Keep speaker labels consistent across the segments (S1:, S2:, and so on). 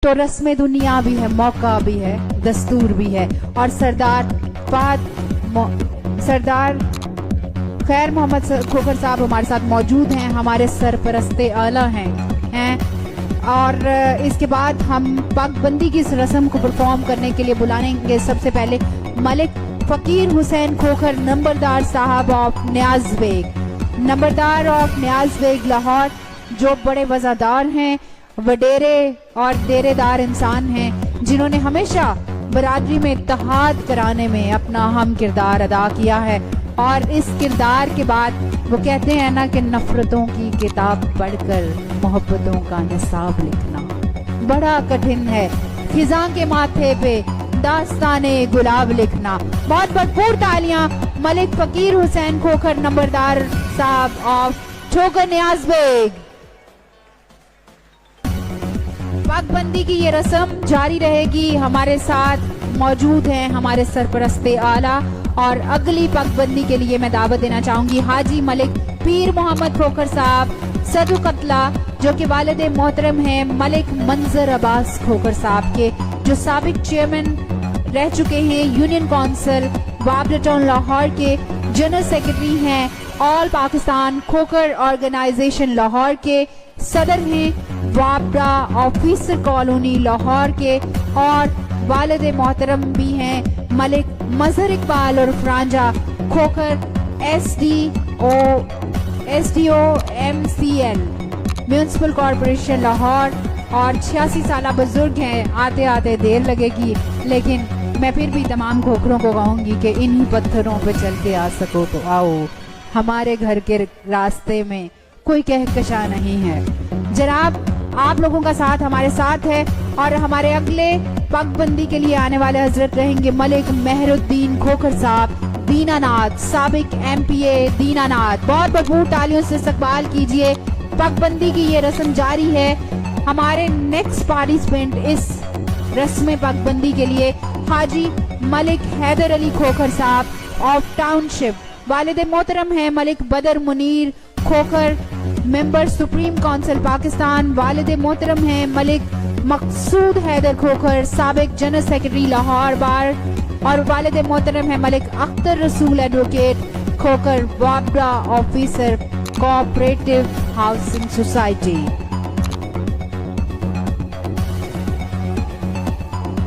S1: तो रस्म दुनिया भी है, मौका भी है, दस्तूर भी है। और सरदार खैर मोहम्मद खोखर साहब हमारे साथ मौजूद हैं, हमारे सरपरस्ते आला हैं। और इसके बाद हम पगबंदी की इस रस्म को परफॉर्म करने के लिए बुलाएंगे सबसे पहले मलिक फकीर हुसैन खोखर नंबरदार साहब ऑफ न्याज बेग, नंबरदार ऑफ न्याज बेग लाहौर, जो बड़े वफादार हैं, वडेरे और डेरेदार इंसान हैं, जिन्होंने हमेशा बरादरी में इत्तेहाद कराने में अपना अहम किरदार अदा किया है। और इस किरदार के बाद वो कहते हैं ना कि नफरतों की किताब पढ़कर मोहब्बतों का निसाब लिखना बड़ा कठिन है, खिजा के माथे पे दास्ताने गुलाब लिखना। बहुत भरपूर तालियां मलिक फकीर हुसैन खोखर नंबरदार साहब ऑफ ठोकर न्याज बेग। पगबंदी की ये रस्म जारी रहेगी। हमारे साथ मौजूद हैं हमारे सरपरस्ते आला। और अगली पगबंदी के लिए मैं दावत देना चाहूंगी हाजी मलिक पीर मोहम्मद खोखर साहब सदु कतला, जो कि वालिद मोहतरम हैं मलिक मंजर अब्बास खोखर साहब के, जो साबिक चेयरमैन रह चुके हैं यूनियन काउंसिल वाबरा टाउन लाहौर के, जनरल सेक्रेटरी हैं ऑल पाकिस्तान खोखर ऑर्गेनाइजेशन लाहौर के, सदर हैं वाबरा ऑफिसर कॉलोनी लाहौर के, और वालिद मोहतरम भी हैं मलिक मजहर इकबाल और फ्रांजा Khokhar SDO MCL municipal corporation Lahore. और 86 साल बुजुर्ग हैं, आते आते देर लगेगी, लेकिन मैं फिर भी तमाम खोखरों को कहूंगी कि इन्हीं पत्थरों पे चल के आ सको तो आओ, हमारे घर के रास्ते में कोई कहकशा नहीं है। जनाब आप लोगों का साथ हमारे साथ है। और हमारे अगले पगबंदी के लिए आने वाले हजरत रहेंगे मलिक मेहरुद्दीन खोखर साहब दीनानाथ, साबिक MPA दीनानाथ। बहुत भरपूर तालियों से इस्तकबाल कीजिए। पगबंदी की ये रस्म जारी है। हमारे नेक्स्ट पार्टिसिपेंट इस रस्म पगबंदी के लिए हाजी मलिक हैदर अली खोखर साहब ऑफ टाउनशिप, वालिद मोहतरम है मलिक बदर Munir Khokhar member supreme council Pakistan, वालिद मोहतरम है मलिक मकसूद हैदर खोखर साबिक जनरल सेक्रेटरी लाहौर बार, और वालिद मोहतरम है मलिक अख्तर रसूल एडवोकेट खोखर वाबरा ऑफिसर कोऑपरेटिव हाउसिंग सोसाइटी।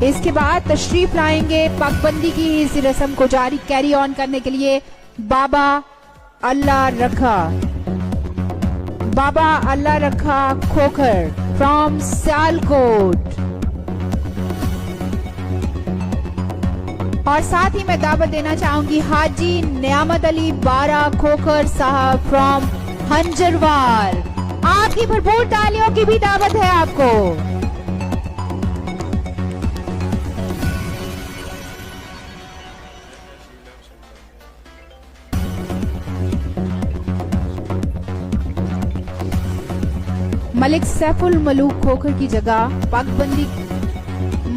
S1: इसके बाद तशरीफ लाएंगे पगबंदी की इस रस्म को जारी कैरी ऑन करने के लिए बाबा अल्लाह रखा खोखर फ्रॉम सियालकोट। और साथ ही मैं दावत देना चाहूंगी हाजी नियामत अली बारा खोखर साहब फ्रॉम हंजरवार। आपकी भरपूर तालियों की भी दावत है आपको। मलिक सैफुल मलूक खोखर की जगह पगबंदी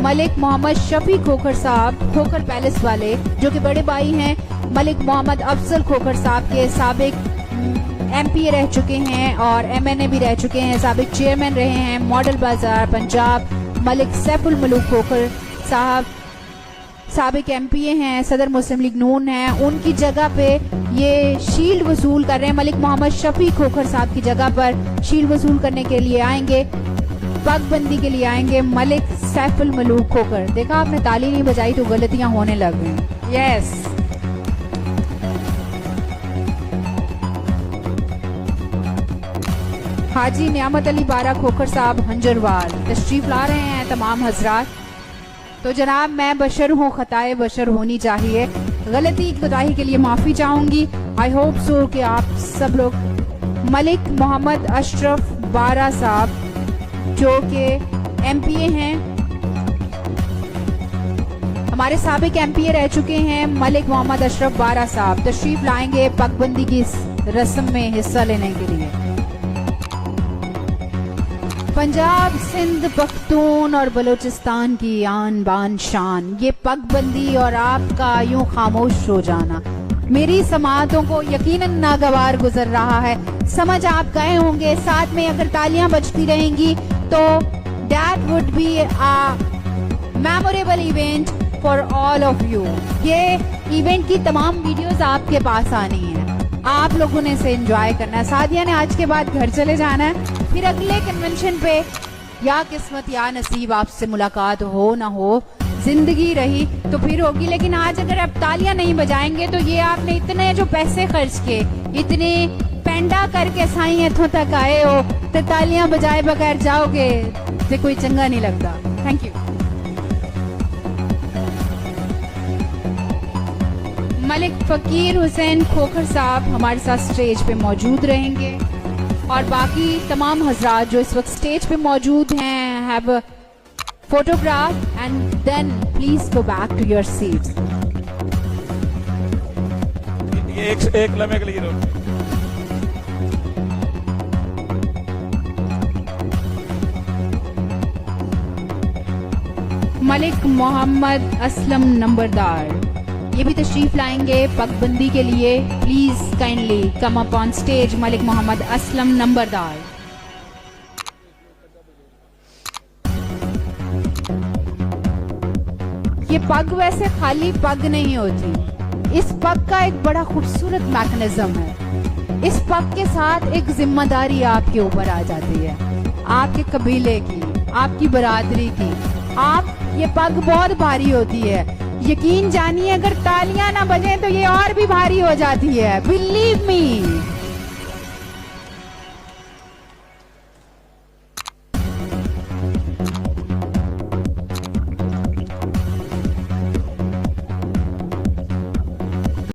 S1: मलिक मोहम्मद शफी खोखर साहब खोखर पैलेस वाले, जो कि बड़े भाई हैं मलिक मोहम्मद अफजल खोखर साहब के, साबिक MPA रह चुके हैं और MNA भी रह चुके हैं, साबिक चेयरमैन रहे हैं मॉडल बाजार पंजाब। मलिक सैफुल मलूक खोखर साहब साबिक MPA हैं, सदर मुस्लिम लीग नून हैं, उनकी जगह पे ये शील्ड वसूल कर रहे हैं। मलिक मोहम्मद शफी खोखर साहब की जगह पर शील्ड वसूल करने के लिए आएंगे, पगबंदी के लिए आएंगे मलिक सैफुल मलूक खोखर। देखा आपने ताली नहीं बजाई तो गलतियां होने लग गई। यस, हाजी नियामत अली बारा खोखर साहब हंजरवार तशरीफ ला रहे हैं तमाम हजरात। तो जनाब मैं बशर हूँ, खताए बशर होनी चाहिए, गलती कोताही के लिए माफ़ी चाहूंगी। आई होप सो कि आप सब लोग मलिक मोहम्मद अशरफ बारा साहब जो कि MPA हैं, हमारे साबिक MPA रह चुके हैं, मलिक मोहम्मद अशरफ बारा साहब तशरीफ लाएंगे पगबंदी की इस रस्म में हिस्सा लेने के लिए। पंजाब सिंध पख्तून और बलूचिस्तान की आन बान शान, ये पगबंदी और आपका यूं खामोश हो जाना मेरी समातों को यकीनन नागवार गुजर रहा है। समझ आप गए होंगे। साथ में अगर तालियां बजती रहेंगी तो That would be a memorable event for all of you. ये इवेंट की तमाम वीडियोस आपके पास आनी है, आप लोगों ने इसे एंजॉय करना है। सादिया ने आज के बाद घर चले जाना है, फिर अगले कन्वेंशन पे या किस्मत या नसीब आपसे मुलाकात हो ना हो, जिंदगी रही तो फिर होगी। लेकिन आज अगर आप तालियां नहीं बजाएंगे तो ये आपने इतने जो पैसे खर्च के, इतने पेंडा करके साईं इथों तक आए हो, तो तालियां बजाए बगैर जाओगे तो कोई चंगा नहीं लगता। Thank you. मलिक फकीर हुसैन खोखर साहब हमारे साथ स्टेज पे मौजूद रहेंगे और बाकी तमाम हजरात जो इस वक्त स्टेज पे मौजूद हैं, have photograph and then please go back to your seats.
S2: ये एक लम्हे के लिए रोक।
S1: मलिक मोहम्मद असलम नंबरदार ये भी तशरीफ लाएंगे पगबंदी के लिए। Please kindly come up on stage Malik Mohammad Aslam नंबरदार। ये पग वैसे खाली पग नहीं होती, इस पग का एक बड़ा खूबसूरत मैकेनिज्म है। इस पग के साथ एक जिम्मेदारी आपके ऊपर आ जाती है, आपके कबीले की, आपकी बरादरी की। आप ये पग बहुत भारी होती है, यकीन जानिए अगर तालियां ना बजें तो ये और भी भारी हो जाती है। Believe me.